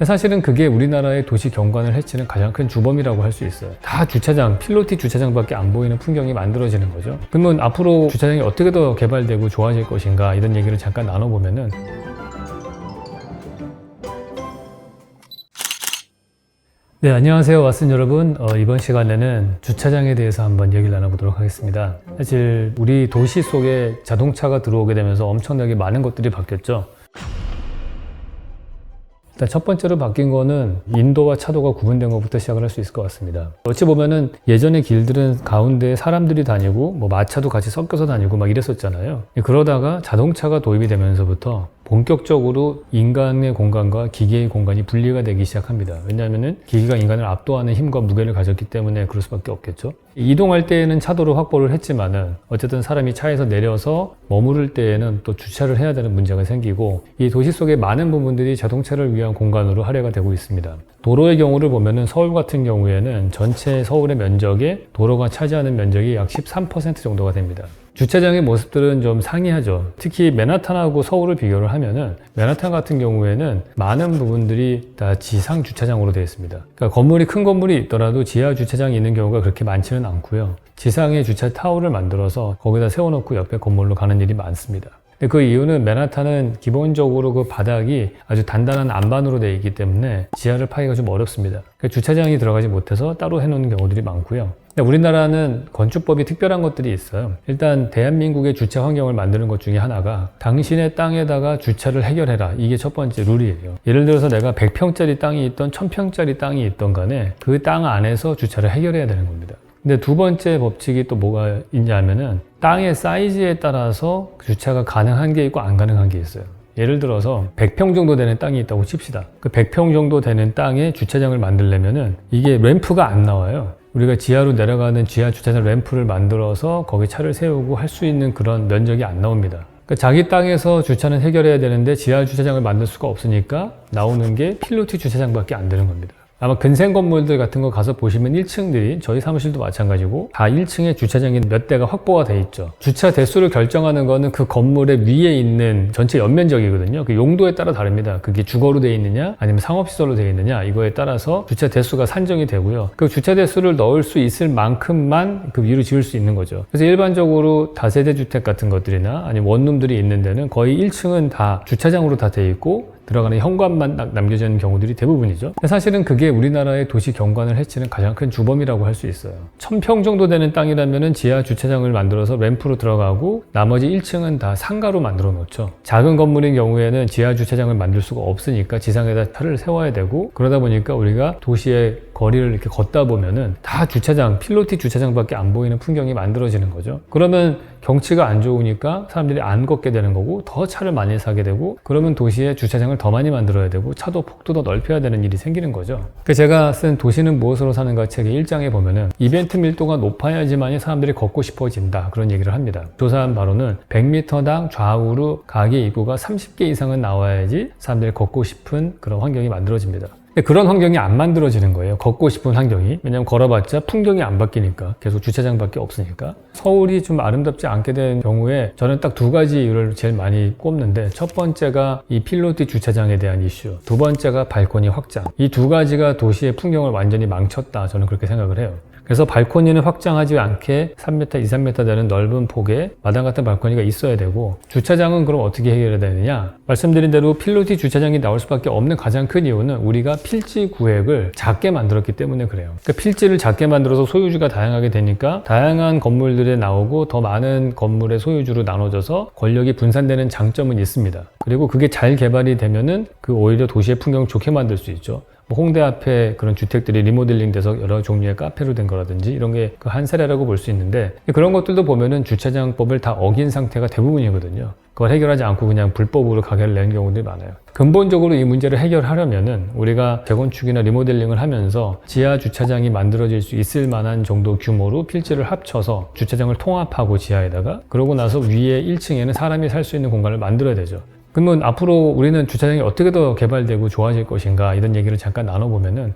사실은 그게 우리나라의 도시 경관을 해치는 가장 큰 주범이라고 할 수 있어요. 다 주차장, 필로티 주차장밖에 안 보이는 풍경이 만들어지는 거죠. 그러면 앞으로 주차장이 어떻게 더 개발되고 좋아질 것인가 이런 얘기를 잠깐 나눠보면은, 네, 안녕하세요, 왓슨 여러분. 이번 시간에는 주차장에 대해서 한번 얘기를 나눠보도록 하겠습니다. 사실 우리 도시 속에 자동차가 들어오게 되면서 엄청나게 많은 것들이 바뀌었죠. 일단 첫 번째로 바뀐 거는 인도와 차도가 구분된 것부터 시작을 할 수 있을 것 같습니다. 어찌 보면은 예전의 길들은 가운데 사람들이 다니고 뭐 마차도 같이 섞여서 다니고 막 이랬었잖아요. 그러다가 자동차가 도입이 되면서부터 본격적으로 인간의 공간과 기계의 공간이 분리가 되기 시작합니다. 왜냐하면은 기계가 인간을 압도하는 힘과 무게를 가졌기 때문에 그럴 수밖에 없겠죠. 이동할 때에는 차도를 확보를 했지만은 어쨌든 사람이 차에서 내려서 머무를 때에는 또 주차를 해야 되는 문제가 생기고, 이 도시 속의 많은 부분들이 자동차를 위한 공간으로 할애가 되고 있습니다. 도로의 경우를 보면은 서울 같은 경우에는 전체 서울의 면적에 도로가 차지하는 면적이 약 13% 정도가 됩니다. 주차장의 모습들은 좀 상이하죠. 특히 맨하탄하고 서울을 비교를 하면은 맨하탄 같은 경우에는 많은 부분들이 다 지상 주차장으로 되어 있습니다. 그러니까 건물이 큰 건물이 있더라도 지하 주차장이 있는 경우가 그렇게 많지는 않고요. 지상에 주차 타워를 만들어서 거기다 세워놓고 옆에 건물로 가는 일이 많습니다. 그 이유는 맨하탄은 기본적으로 그 바닥이 아주 단단한 안반으로 되어 있기 때문에 지하를 파기가 좀 어렵습니다. 그러니까 주차장이 들어가지 못해서 따로 해놓는 경우들이 많고요. 우리나라는 건축법이 특별한 것들이 있어요. 일단 대한민국의 주차 환경을 만드는 것 중에 하나가 당신의 땅에다가 주차를 해결해라. 이게 첫 번째 룰이에요. 예를 들어서 내가 100평짜리 땅이 있던 1000평짜리 땅이 있던 간에 그 땅 안에서 주차를 해결해야 되는 겁니다. 근데 두 번째 법칙이 또 뭐가 있냐면은 땅의 사이즈에 따라서 주차가 가능한 게 있고 안 가능한 게 있어요. 예를 들어서 100평 정도 되는 땅이 있다고 칩시다. 그 100평 정도 되는 땅에 주차장을 만들려면은 이게 램프가 안 나와요. 우리가 지하로 내려가는 지하 주차장 램프를 만들어서 거기 차를 세우고 할 수 있는 그런 면적이 안 나옵니다. 그러니까 자기 땅에서 주차는 해결해야 되는데 지하 주차장을 만들 수가 없으니까 나오는 게 필로티 주차장밖에 안 되는 겁니다. 아마 근생 건물들 같은 거 가서 보시면 1층들이, 저희 사무실도 마찬가지고 다 1층에 주차장이 몇 대가 확보가 돼 있죠. 주차 대수를 결정하는 거는 그 건물의 위에 있는 전체 연면적이거든요. 그 용도에 따라 다릅니다. 그게 주거로 돼 있느냐 아니면 상업시설로 돼 있느냐, 이거에 따라서 주차 대수가 산정이 되고요. 그 주차 대수를 넣을 수 있을 만큼만 그 위로 지을 수 있는 거죠. 그래서 일반적으로 다세대 주택 같은 것들이나 아니면 원룸들이 있는 데는 거의 1층은 다 주차장으로 다 돼 있고 들어가는 현관만 남겨져 있는 경우들이 대부분이죠. 사실은 그게 우리나라의 도시 경관을 해치는 가장 큰 주범이라고 할 수 있어요. 1000평 정도 되는 땅이라면은 지하 주차장을 만들어서 램프로 들어가고 나머지 1층은 다 상가로 만들어 놓죠. 작은 건물인 경우에는 지하 주차장을 만들 수가 없으니까 지상에다 차를 세워야 되고, 그러다 보니까 우리가 도시의 거리를 이렇게 걷다 보면은 다 주차장, 필로티 주차장밖에 안 보이는 풍경이 만들어지는 거죠. 그러면 경치가 안 좋으니까 사람들이 안 걷게 되는 거고 더 차를 많이 사게 되고, 그러면 도시에 주차장을 더 많이 만들어야 되고 차도 폭도 더 넓혀야 되는 일이 생기는 거죠. 제가 쓴 도시는 무엇으로 사는가 책의 1장에 보면은 이벤트 밀도가 높아야지만이 사람들이 걷고 싶어진다, 그런 얘기를 합니다. 조사한 바로는 100m당 좌우로 가게 입구가 30개 이상은 나와야지 사람들이 걷고 싶은 그런 환경이 만들어집니다. 그런 환경이 안 만들어지는 거예요. 걷고 싶은 환경이. 왜냐면 걸어봤자 풍경이 안 바뀌니까, 계속 주차장밖에 없으니까. 서울이 좀 아름답지 않게 된 경우에 저는 딱 두 가지 이유를 제일 많이 꼽는데, 첫 번째가 이 필로티 주차장에 대한 이슈, 두 번째가 발코니 확장. 이 두 가지가 도시의 풍경을 완전히 망쳤다, 저는 그렇게 생각을 해요. 그래서 발코니는 확장하지 않게 3m, 2, 3m 되는 넓은 폭에 마당 같은 발코니가 있어야 되고, 주차장은 그럼 어떻게 해결해야 되느냐? 말씀드린 대로 필로티 주차장이 나올 수밖에 없는 가장 큰 이유는 우리가 필지 구획을 작게 만들었기 때문에 그래요. 그러니까 필지를 작게 만들어서 소유주가 다양하게 되니까 다양한 건물들에 나오고 더 많은 건물의 소유주로 나눠져서 권력이 분산되는 장점은 있습니다. 그리고 그게 잘 개발이 되면은 그 오히려 도시의 풍경을 좋게 만들 수 있죠. 홍대 앞에 그런 주택들이 리모델링 돼서 여러 종류의 카페로 된 거라든지 이런 게 그 한 사례라고 볼 수 있는데, 그런 것들도 보면은 주차장법을 다 어긴 상태가 대부분이거든요. 그걸 해결하지 않고 그냥 불법으로 가게를 내는 경우들이 많아요. 근본적으로 이 문제를 해결하려면은 우리가 재건축이나 리모델링을 하면서 지하 주차장이 만들어질 수 있을 만한 정도 규모로 필지를 합쳐서 주차장을 통합하고 지하에다가, 그러고 나서 위에 1층에는 사람이 살 수 있는 공간을 만들어야 되죠. 그러면 앞으로 우리는 주차장이 어떻게 더 개발되고 좋아질 것인가, 이런 얘기를 잠깐 나눠보면은,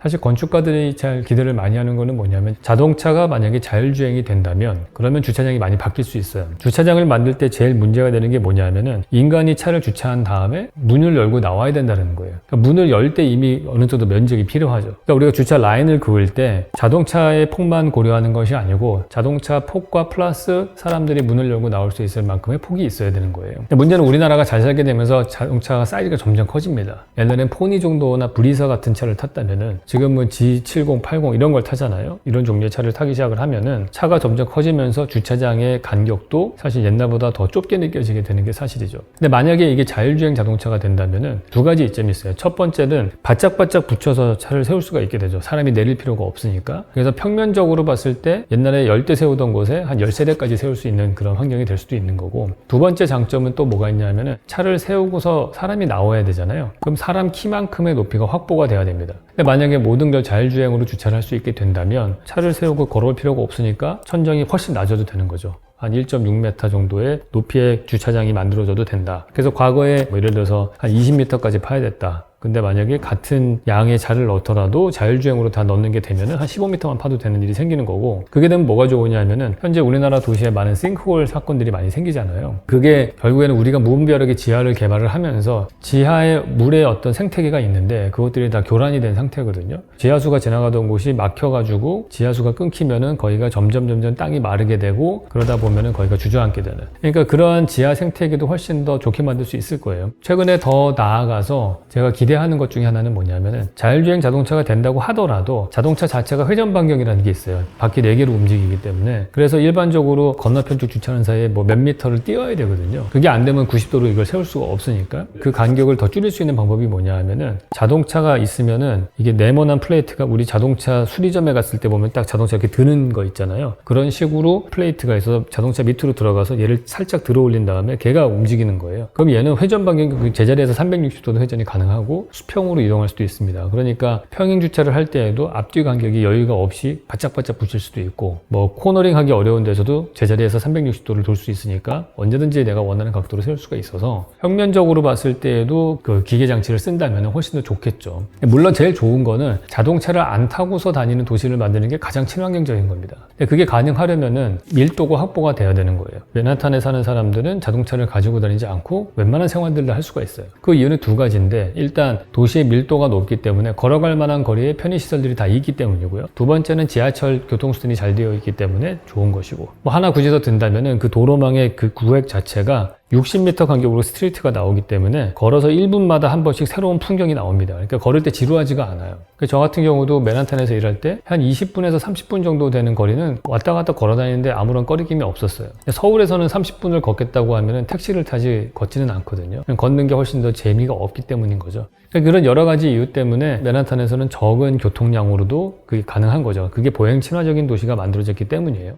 사실 건축가들이 잘 기대를 많이 하는 거는 뭐냐면 자동차가 만약에 자율주행이 된다면 그러면 주차장이 많이 바뀔 수 있어요. 주차장을 만들 때 제일 문제가 되는 게 뭐냐면은 인간이 차를 주차한 다음에 문을 열고 나와야 된다는 거예요. 그러니까 문을 열 때 이미 어느 정도 면적이 필요하죠. 그러니까 우리가 주차 라인을 그을 때 자동차의 폭만 고려하는 것이 아니고 자동차 폭과 플러스 사람들이 문을 열고 나올 수 있을 만큼의 폭이 있어야 되는 거예요. 문제는 우리나라가 잘 살게 되면서 자동차가 사이즈가 점점 커집니다. 옛날엔 포니 정도나 브리자 같은 차를 탔다면은 지금은 G70, 80 이런 걸 타잖아요. 이런 종류의 차를 타기 시작을 하면은 차가 점점 커지면서 주차장의 간격도 사실 옛날보다 더 좁게 느껴지게 되는 게 사실이죠. 근데 만약에 이게 자율주행 자동차가 된다면은 두 가지 이점이 있어요. 첫 번째는 바짝바짝 붙여서 차를 세울 수가 있게 되죠. 사람이 내릴 필요가 없으니까. 그래서 평면적으로 봤을 때 옛날에 10대 세우던 곳에 한 13대까지 세울 수 있는 그런 환경이 될 수도 있는 거고, 두 번째 장점은 또 뭐가 있냐면은 차를 세우고서 사람이 나와야 되잖아요. 그럼 사람 키만큼의 높이가 확보가 돼야 됩니다. 근데 만약에 모든 걸 자율주행으로 주차를 할 수 있게 된다면 차를 세우고 걸어올 필요가 없으니까 천정이 훨씬 낮아도 되는 거죠. 한 1.6m 정도의 높이의 주차장이 만들어져도 된다. 그래서 과거에 예를 들어서 한 20m까지 파야 됐다. 근데 만약에 같은 양의 자를 넣더라도 자율주행으로 다 넣는 게 되면은 한 15m만 파도 되는 일이 생기는 거고, 그게 되면 뭐가 좋으냐면은 현재 우리나라 도시에 많은 싱크홀 사건들이 많이 생기잖아요. 그게 결국에는 우리가 무분별하게 지하를 개발을 하면서 지하에 물의 어떤 생태계가 있는데 그것들이 다 교란이 된 상태거든요. 지하수가 지나가던 곳이 막혀가지고 지하수가 끊기면은 거기가 점점 땅이 마르게 되고, 그러다 보면은 거기가 주저앉게 되는, 그러니까 그러한 지하 생태계도 훨씬 더 좋게 만들 수 있을 거예요. 최근에 더 나아가서 제가 기대하는 것 중에 하나는 뭐냐면은 자율주행 자동차가 된다고 하더라도 자동차 자체가 회전 반경이라는 게 있어요. 바퀴 4개로 움직이기 때문에. 그래서 일반적으로 건너편 쪽 주차하는 사이에 뭐 몇 미터를 띄어야 되거든요. 그게 안 되면 90도로 이걸 세울 수가 없으니까 그 간격을 더 줄일 수 있는 방법이 뭐냐 하면은, 자동차가 있으면은 이게 네모난 플레이트가 우리 자동차 수리점에 갔을 때 보면 딱 자동차 이렇게 드는 거 있잖아요. 그런 식으로 플레이트가 있어서 자동차 밑으로 들어가서 얘를 살짝 들어 올린 다음에 걔가 움직이는 거예요. 그럼 얘는 회전 반경이 제자리에서 360도도 회전이 가능하고 수평으로 이동할 수도 있습니다. 그러니까 평행 주차를 할 때에도 앞뒤 간격이 여유가 없이 바짝바짝 붙일 수도 있고, 뭐 코너링 하기 어려운 데서도 제자리에서 360도를 돌 수 있으니까 언제든지 내가 원하는 각도로 세울 수가 있어서 평면적으로 봤을 때에도 그 기계 장치를 쓴다면 훨씬 더 좋겠죠. 물론 제일 좋은 거는 자동차를 안 타고서 다니는 도시를 만드는 게 가장 친환경적인 겁니다. 근데 그게 가능하려면은 밀도가 확보가 돼야 되는 거예요. 맨하탄에 사는 사람들은 자동차를 가지고 다니지 않고 웬만한 생활들을 할 수가 있어요. 그 이유는 두 가지인데, 일단 도시의 밀도가 높기 때문에 걸어갈 만한 거리에 편의시설들이 다 있기 때문이고요. 두 번째는 지하철 교통수단이 잘 되어 있기 때문에 좋은 것이고, 뭐 하나 굳이 더 든다면은 그 도로망의 그 구획 자체가 60m 간격으로 스트리트가 나오기 때문에 걸어서 1분마다 한 번씩 새로운 풍경이 나옵니다. 그러니까 걸을 때 지루하지가 않아요. 저 같은 경우도 맨하탄에서 일할 때 한 20분에서 30분 정도 되는 거리는 왔다 갔다 걸어 다니는데 아무런 꺼리낌이 없었어요. 서울에서는 30분을 걷겠다고 하면 택시를 타지 걷지는 않거든요. 걷는 게 훨씬 더 재미가 없기 때문인 거죠. 그런 여러 가지 이유 때문에 맨하탄에서는 적은 교통량으로도 그게 가능한 거죠. 그게 보행 친화적인 도시가 만들어졌기 때문이에요.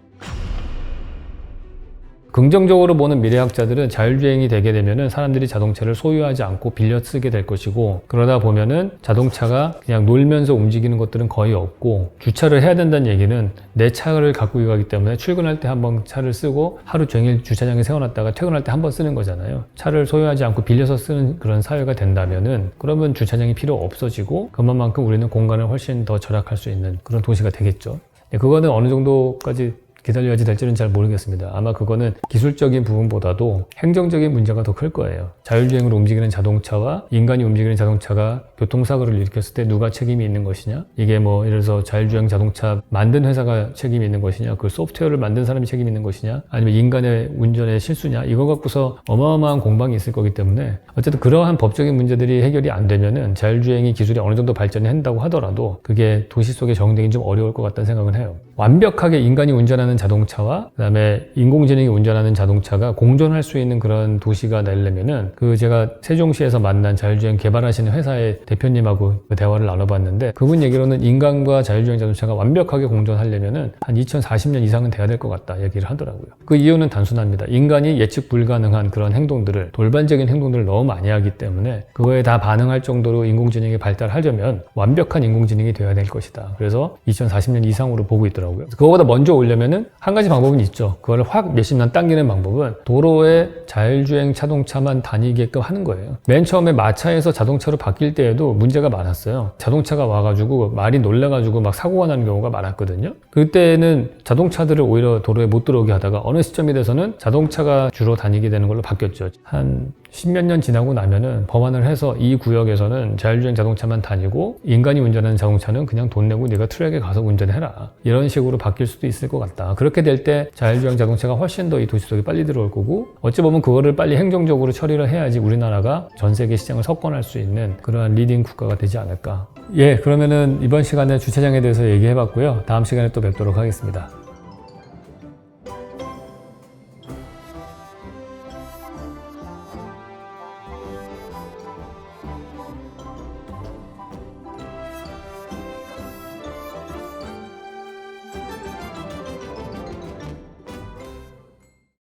긍정적으로 보는 미래학자들은 자율주행이 되게 되면은 사람들이 자동차를 소유하지 않고 빌려 쓰게 될 것이고, 그러다 보면은 자동차가 그냥 놀면서 움직이는 것들은 거의 없고, 주차를 해야 된다는 얘기는 내 차를 갖고 가기 때문에 출근할 때 한번 차를 쓰고 하루 종일 주차장에 세워놨다가 퇴근할 때 한번 쓰는 거잖아요. 차를 소유하지 않고 빌려서 쓰는 그런 사회가 된다면은, 그러면 주차장이 필요 없어지고 그만큼 우리는 공간을 훨씬 더 절약할 수 있는 그런 도시가 되겠죠. 그거는 어느 정도까지 기다려야지 될지는 잘 모르겠습니다. 아마 그거는 기술적인 부분보다도 행정적인 문제가 더 클 거예요. 자율주행으로 움직이는 자동차와 인간이 움직이는 자동차가 교통사고를 일으켰을 때 누가 책임이 있는 것이냐, 이게 뭐 예를 들어서 자율주행 자동차 만든 회사가 책임이 있는 것이냐, 그 소프트웨어를 만든 사람이 책임이 있는 것이냐, 아니면 인간의 운전의 실수냐, 이거 갖고서 어마어마한 공방이 있을 거기 때문에 어쨌든 그러한 법적인 문제들이 해결이 안 되면은 자율주행이 기술이 어느 정도 발전을 한다고 하더라도 그게 도시 속에 적용되기 좀 어려울 것 같다는 생각을 해요. 완벽하게 인간이 운전하는 자동차와 그다음에 인공지능이 운전하는 자동차가 공존할 수 있는 그런 도시가 되려면은, 그 제가 세종시에서 만난 자율주행 개발하시는 회사의 대표님하고 그 대화를 나눠봤는데, 그분 얘기로는 인간과 자율주행 자동차가 완벽하게 공존하려면은 한 2040년 이상은 돼야 될 것 같다 얘기를 하더라고요. 그 이유는 단순합니다. 인간이 예측 불가능한 그런 행동들을, 돌반적인 행동들을 너무 많이 하기 때문에 그거에 다 반응할 정도로 인공지능이 발달하려면 완벽한 인공지능이 되어야 될 것이다. 그래서 2040년 이상으로 보고 있더라고요. 되더라고요. 그거보다 먼저 오려면은 한 가지 방법은 있죠. 그걸 확 몇십 년 당기는 방법은 도로에 자율주행 자동차만 다니게끔 하는 거예요. 맨 처음에 마차에서 자동차로 바뀔 때에도 문제가 많았어요. 자동차가 와가지고 말이 놀라가지고 막 사고가 나는 경우가 많았거든요. 그때는 자동차들을 오히려 도로에 못 들어오게 하다가 어느 시점이 돼서는 자동차가 주로 다니게 되는 걸로 바뀌었죠. 한 10몇 년 지나고 나면은 법안을 해서 이 구역에서는 자율주행 자동차만 다니고 인간이 운전하는 자동차는 그냥 돈 내고 네가 트랙에 가서 운전해라. 이런 식으로 바뀔 수도 있을 것 같다. 그렇게 될 때 자율주행 자동차가 훨씬 더 이 도시 속에 빨리 들어올 거고 어찌 보면 그거를 빨리 행정적으로 처리를 해야지 우리나라가 전 세계 시장을 석권할 수 있는 그러한 리딩 국가가 되지 않을까. 예, 그러면은 이번 시간에 주차장에 대해서 얘기해봤고요. 다음 시간에 또 뵙도록 하겠습니다.